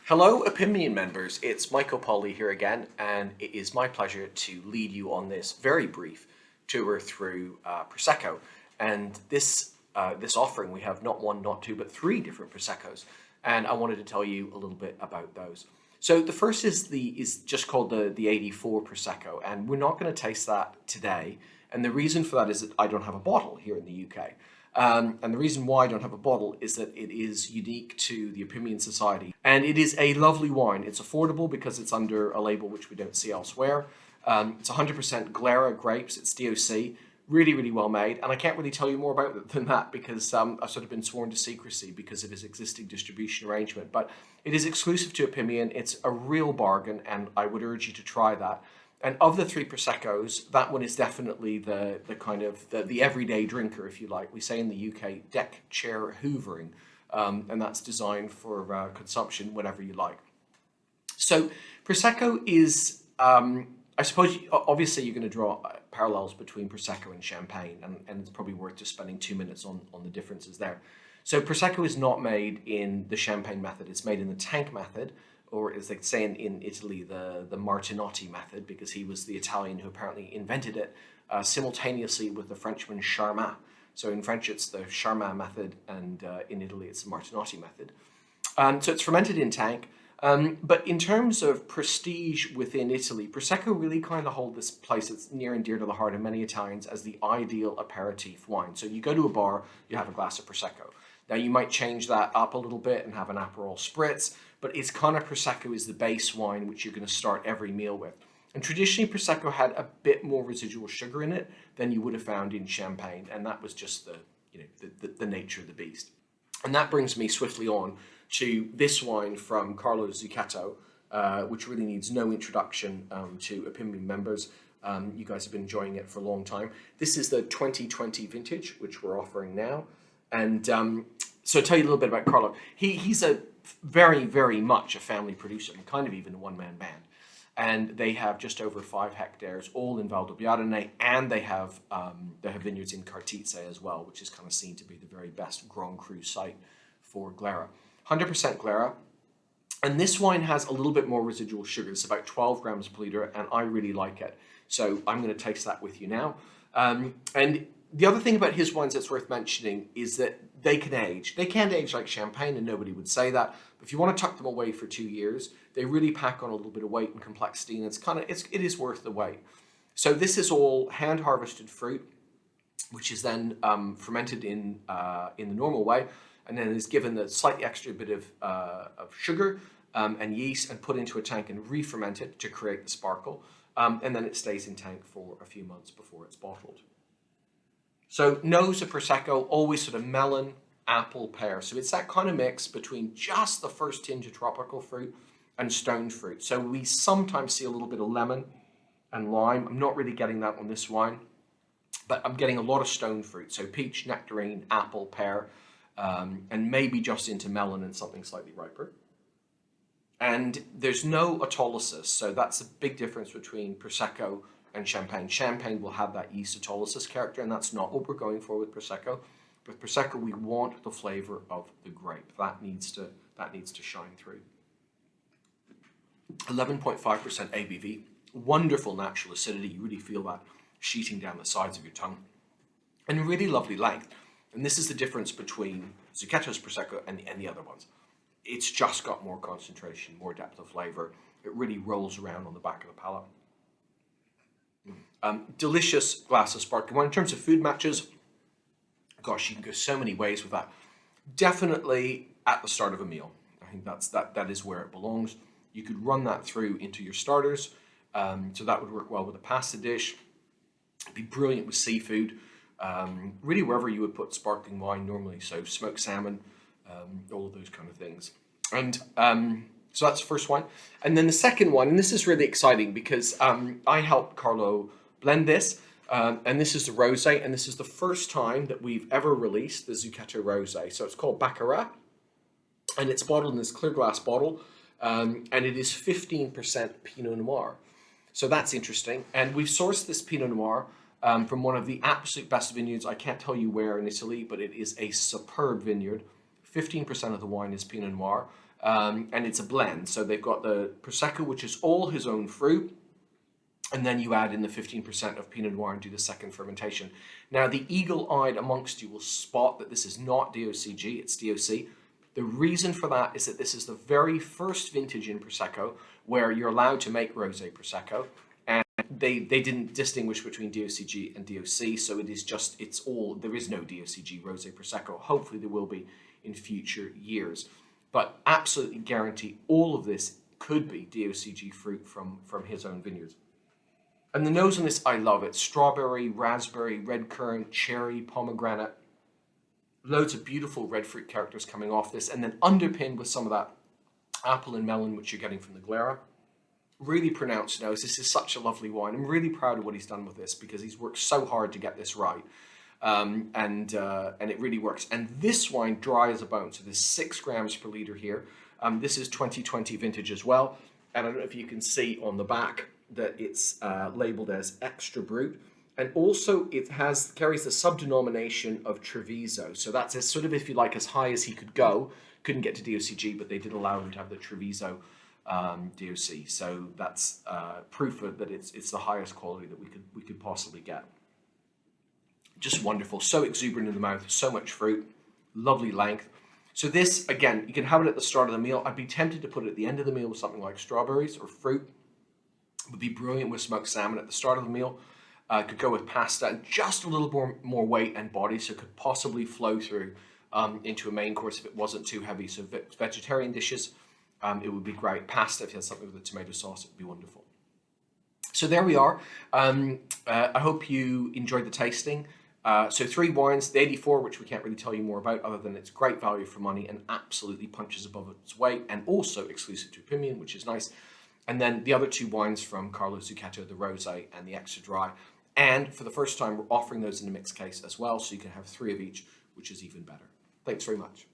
Hello, Opimian members. It's Michael Palij here again, and it is my pleasure to lead you on this very brief tour through Prosecco. And this offering, we have not one, not two, but three different Proseccos, and I wanted to tell you a little bit about those. So the first is just called the 84 Prosecco, and we're not going to taste that today. And the reason for that is that I don't have a bottle here in the UK. And the reason why I don't have a bottle is that it is unique to the Opimian Society. And it is a lovely wine. It's affordable because it's under a label which we don't see elsewhere. It's 100% Glera grapes. It's DOC. Really, really well made. And I can't really tell you more about it than that because I've sort of been sworn to secrecy because of his existing distribution arrangement. But it is exclusive to Opimian. It's a real bargain, and I would urge you to try that. And of the three Proseccos, that one is definitely the kind of the everyday drinker, if you like. We say in the UK, deck chair hoovering, and that's designed for consumption whenever you like. So Prosecco is, I suppose, obviously you're going to draw parallels between Prosecco and Champagne, and it's probably worth just spending 2 minutes on the differences there. So Prosecco is not made in the Champagne method, it's made in the tank method, or as they say in Italy, the Martinotti method, because he was the Italian who apparently invented it simultaneously with the Frenchman Charmat. So in French, it's the Charmat method, and in Italy, it's the Martinotti method. So it's fermented in tank. But in terms of prestige within Italy, Prosecco really kind of hold this place that's near and dear to the heart of many Italians as the ideal aperitif wine. So you go to a bar, you have a glass of Prosecco. Now you might change that up a little bit and have an Aperol Spritz, but it's kind of Prosecco is the base wine which you're going to start every meal with. And traditionally Prosecco had a bit more residual sugar in it than you would have found in Champagne, and that was just the nature of the beast. And that brings me swiftly on to this wine from Carlo ZUCCHETTO, which really needs no introduction to Opimian members. You guys have been enjoying it for a long time. This is the 2020 vintage, which we're offering now. And so I'll tell you a little bit about Carlo. He's a very, very much a family producer, and kind of even a one-man band. And they have just over 5 hectares, all in Val d'Obiadene, and they have vineyards in Cartizze as well, which is kind of seen to be the very best Grand Cru site for Glera. 100% Glera. And this wine has a little bit more residual sugar. It's about 12 grams per liter, and I really like it. So I'm going to taste that with you now. And the other thing about his wines that's worth mentioning is that they can age. They can't age like Champagne, and nobody would say that. But if you want to tuck them away for 2 years, they really pack on a little bit of weight and complexity, and it is worth the wait. So this is all hand-harvested fruit, which is then fermented in the normal way, and then is given the slightly extra bit of sugar and yeast, and put into a tank and re-fermented to create the sparkle. And then it stays in tank for a few months before it's bottled. So nose of Prosecco, always sort of melon, apple, pear. So it's that kind of mix between just the first tinge of tropical fruit and stone fruit. So we sometimes see a little bit of lemon and lime. I'm not really getting that on this wine, but I'm getting a lot of stone fruit. So peach, nectarine, apple, pear, and maybe just into melon and something slightly riper. And there's no autolysis, so that's a big difference between Prosecco and Champagne. Champagne will have that yeast autolysis character, and that's not what we're going for with Prosecco. With Prosecco, we want the flavor of the grape. That needs to shine through. 11.5% ABV, wonderful natural acidity. You really feel that sheeting down the sides of your tongue, and really lovely length. And this is the difference between ZUCCHETTO's Prosecco and the other ones. It's just got more concentration, more depth of flavor. It really rolls around on the back of the palate. Delicious glass of sparkling wine. In terms of food matches, gosh, you can go so many ways with that. Definitely at the start of a meal. I think that is where it belongs. You could run that through into your starters, so that would work well with a pasta dish. It'd be brilliant with seafood. Really wherever you would put sparkling wine normally, so smoked salmon, all of those kind of things. And so that's the first one. And then the second one, and this is really exciting because I helped Carlo blend this, and this is the Rosé, and this is the first time that we've ever released the ZUCCHETTO Rosé. So it's called Baccarat, and it's bottled in this clear glass bottle, and it is 15% Pinot Noir. So that's interesting. And we've sourced this Pinot Noir from one of the absolute best vineyards. I can't tell you where in Italy, but it is a superb vineyard. 15% of the wine is Pinot Noir. and it's a blend. So they've got the Prosecco, which is all his own fruit, and then you add in the 15% of Pinot Noir and do the second fermentation. Now, the eagle-eyed amongst you will spot that this is not DOCG, it's DOC. The reason for that is that this is the very first vintage in Prosecco where you're allowed to make Rosé Prosecco, and they didn't distinguish between DOCG and DOC, so it is just, there is no DOCG Rosé Prosecco. Hopefully there will be in future years. But absolutely guarantee all of this could be DOCG fruit from his own vineyards. And the nose on this, I love it. Strawberry, raspberry, red currant, cherry, pomegranate. Loads of beautiful red fruit characters coming off this, and then underpinned with some of that apple and melon, which you're getting from the Glera. Really pronounced nose. This is such a lovely wine. I'm really proud of what he's done with this because he's worked so hard to get this right. And it really works. And this wine, dry as a bone. So there's 6 grams per litre here. This is 2020 vintage as well. And I don't know if you can see on the back that it's labeled as extra brut, and also it carries the sub-denomination of Treviso. So that's as sort of, if you like, as high as he could go. Couldn't get to DOCG, but they did allow him to have the Treviso DOC. So that's proof that it's the highest quality that we could possibly get. Just wonderful, so exuberant in the mouth, so much fruit, lovely length. So this, again, you can have it at the start of the meal. I'd be tempted to put it at the end of the meal with something like strawberries or fruit. Would be brilliant with smoked salmon at the start of the meal. Could go with pasta and just a little more weight and body, so it could possibly flow through into a main course if it wasn't too heavy. So vegetarian dishes, it would be great. Pasta, if you had something with a tomato sauce, it would be wonderful. So there we are. I hope you enjoyed the tasting. So 3 wines, the 84, which we can't really tell you more about other than it's great value for money and absolutely punches above its weight, and also exclusive to Opimian, which is nice. And then the other 2 wines from Carlo Zucchetto, the Rosé and the Extra Dry. And for the first time, we're offering those in a mixed case as well, so you can have 3 of each, which is even better. Thanks very much.